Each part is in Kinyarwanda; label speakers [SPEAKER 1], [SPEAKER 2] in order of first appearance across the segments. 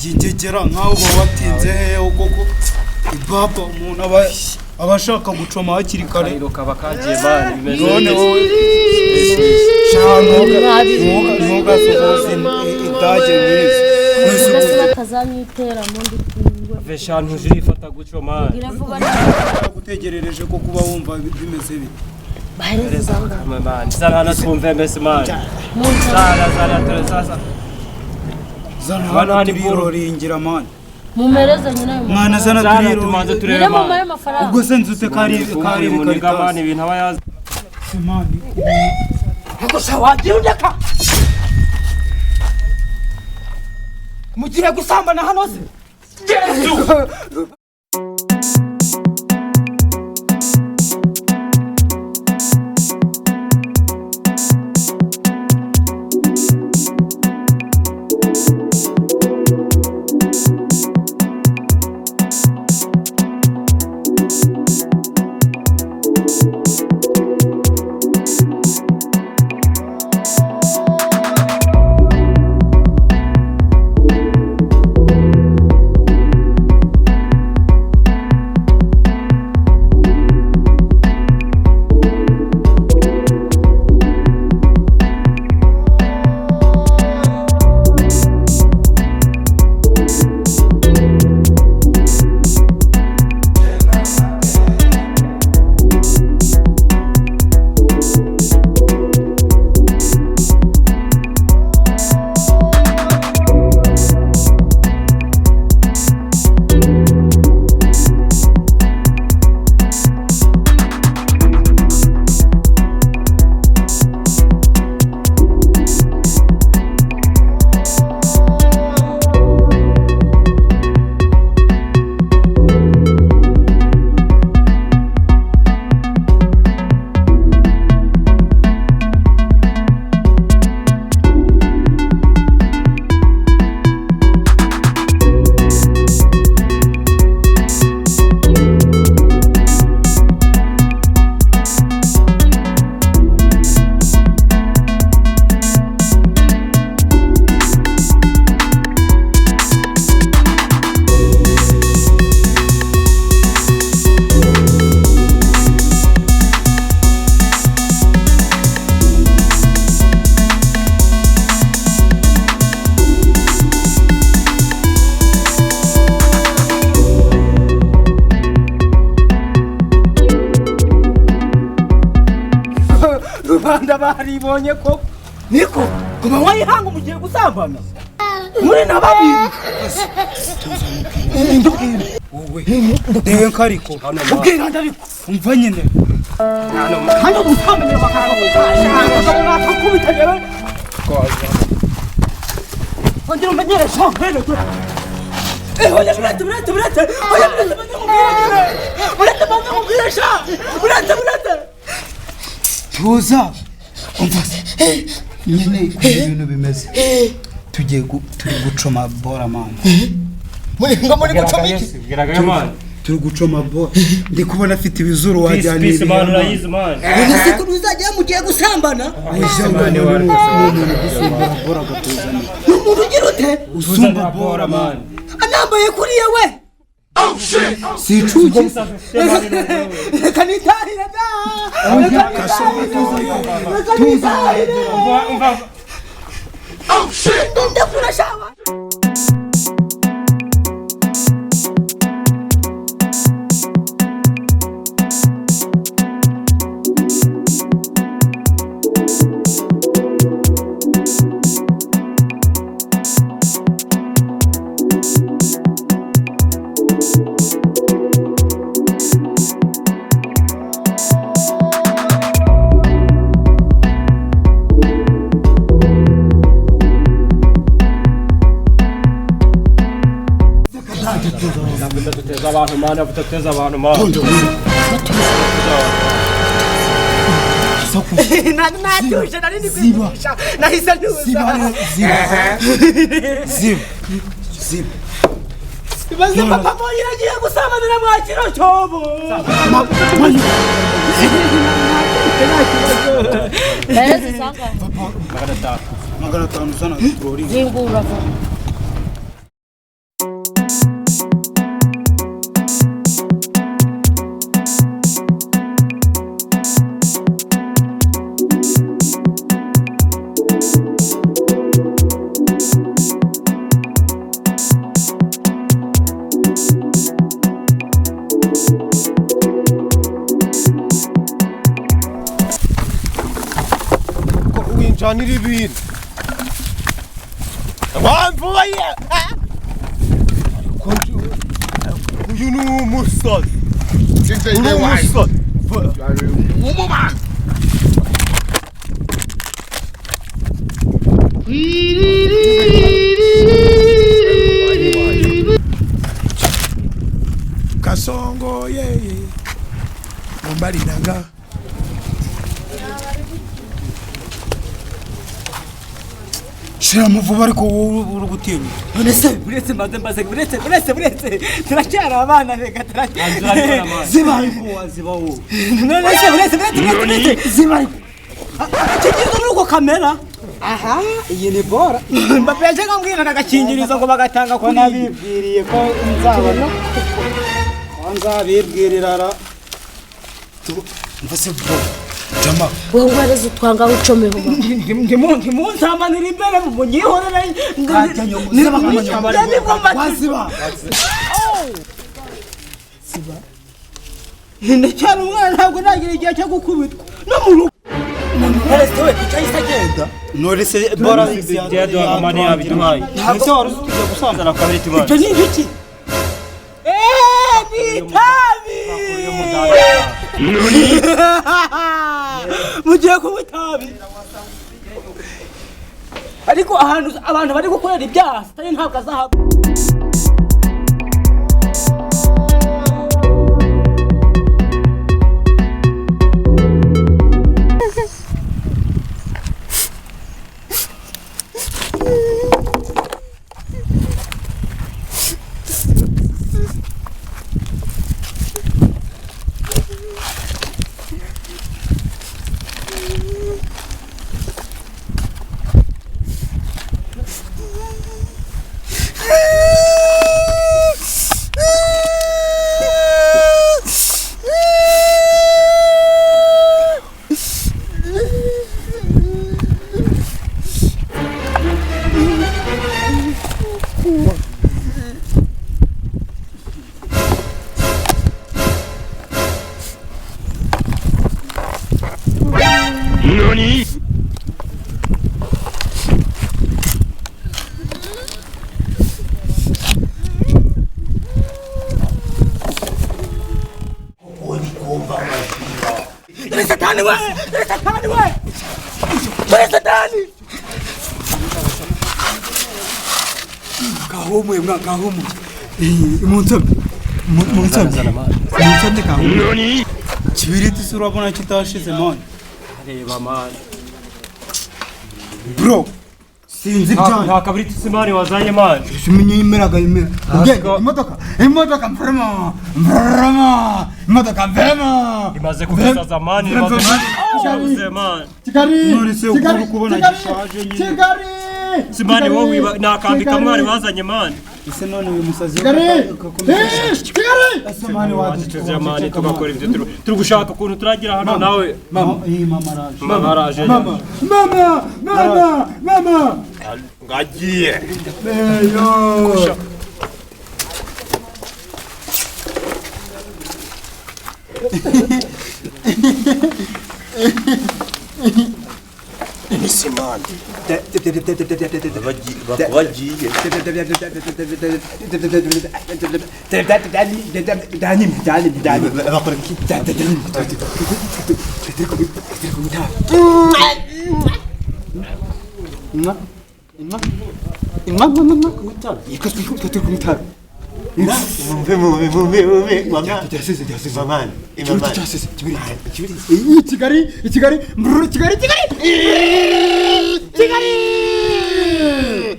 [SPEAKER 1] ingegera nkaho bawatinze hehe koko ibaba umuntu abashaka gucoma hakiri kare
[SPEAKER 2] iruka bakagiye bari bimeze
[SPEAKER 1] none wowe ntugasohoze idage mwiza
[SPEAKER 3] bakazanyitera mu ndi kungwe
[SPEAKER 2] veshantu jifata gucoma
[SPEAKER 1] gutegerereje ko kuba wumva bimeze bite
[SPEAKER 3] bahereza
[SPEAKER 2] man sana twumve mbese man sana sasa
[SPEAKER 1] zana turiroringira man
[SPEAKER 3] mumereze nyine
[SPEAKER 1] mwana zana
[SPEAKER 2] tumanze turebe
[SPEAKER 3] man
[SPEAKER 1] ubwo se nzute kari
[SPEAKER 2] man ibintu abayazi
[SPEAKER 1] simani
[SPEAKER 4] Ako sawagira undeka mugiye gusambana hano se Yesu rubanda baribonye ko niko kuba wayihanga mugiye gusambana muri nababiri ndubwira
[SPEAKER 1] wowe dewe kariko
[SPEAKER 4] ubwira ndariko
[SPEAKER 1] umva nyine
[SPEAKER 4] hano gusambana bakanga gukasha kubita yewe Onde não banheiro só, velho. Olha, mulher. Olha, mulher.
[SPEAKER 1] Tuza. Umva. Nyine ibintu bimeze. Tugiye turi gucoma bora man.
[SPEAKER 4] Muri gucoma iki?
[SPEAKER 2] Geragaya man.
[SPEAKER 1] Turi gucoma bora. Ndi kubona afite ibizuru wajyana.
[SPEAKER 2] Peace man urayizi man.
[SPEAKER 4] Ese kuzajya mugiye gusambana?
[SPEAKER 1] Ujyangane wari gusambana bora gatuzana.
[SPEAKER 4] Umuntu ugira ute?
[SPEAKER 1] Usumba bora man.
[SPEAKER 4] Anambaye kuri yewe. Oh shit.
[SPEAKER 1] Sicuki.
[SPEAKER 4] Kanitahira da. Oh shit. Ndakura shawa.
[SPEAKER 2] Tuteza abantu mana tuteza abantu mana
[SPEAKER 4] natuje nari ndikwisha nahise ntuza
[SPEAKER 1] Zib.
[SPEAKER 4] Ibaze papa mbonye nagiye gusabanira mwa kiro cyobo
[SPEAKER 3] Bereze sanga.
[SPEAKER 1] Magana 5 sana turori.
[SPEAKER 3] Zingura.
[SPEAKER 5] nzanira ibintu wamvuba ye uyu ni umusazi uri umusazi umumanzi kasongo yeye mumbalinanga
[SPEAKER 1] shira muvuba ariko uri gutinya
[SPEAKER 4] none se buretse maze buretse turacyari abana reka
[SPEAKER 1] zibaye ko zibaho
[SPEAKER 4] none se buretse zibaye kigize nuko kamera aha iyi ni bora mbapeje ngambwira agakingirizo ngo bagatanga
[SPEAKER 1] ko nabibwiriye ko nzabona nzabibwirira ra mvase bro jama
[SPEAKER 3] wowe ngwereze utwanga ucomeho
[SPEAKER 4] ntimunsambanira imbere mu nyihorera
[SPEAKER 1] waziba
[SPEAKER 4] ndacyari umwana ntabwo nagira igihe cyo gukubitwa no mu rugo Nonese we kucyahise agenda
[SPEAKER 1] nonese bora
[SPEAKER 2] Diado amani yabiduhaye
[SPEAKER 1] ntese wari uzi gusanza
[SPEAKER 2] na kabiri tibaye
[SPEAKER 4] ibyo ni ibiki itabi mugiye kunywa itabi ariko ahantu abantu bari gukorera ibyaha satani ntabwo azahaba
[SPEAKER 5] NANI?!
[SPEAKER 4] Satani we! Satani we! Where's Satani? Kahumwe kahumwe. Munsabe kahumwe.
[SPEAKER 5] NANI?!
[SPEAKER 1] kibiriti sura bona kitashize man
[SPEAKER 2] reba man
[SPEAKER 1] bro sinzi cyane
[SPEAKER 2] nta kabiri tisimani wazanye man
[SPEAKER 1] simenye imeraga imera imodoka mframa imodoka mvema
[SPEAKER 2] imaze kugeza zamani imaze kuzabuze man
[SPEAKER 1] Kigali nonese ukuru kubona gishaje nyine
[SPEAKER 4] Kigali!
[SPEAKER 2] simani wowe nakambika mwari wazanye man
[SPEAKER 1] ise none uyu musazi
[SPEAKER 4] Kigali!
[SPEAKER 1] asemani
[SPEAKER 2] wadutuze man tugakora ibyo turi gushaka ukuntu turagira hano nawe mama araje
[SPEAKER 4] Mama!
[SPEAKER 5] ngagiye
[SPEAKER 4] Eyo!
[SPEAKER 5] Simani bagiye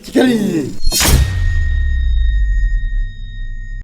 [SPEAKER 4] Kigali!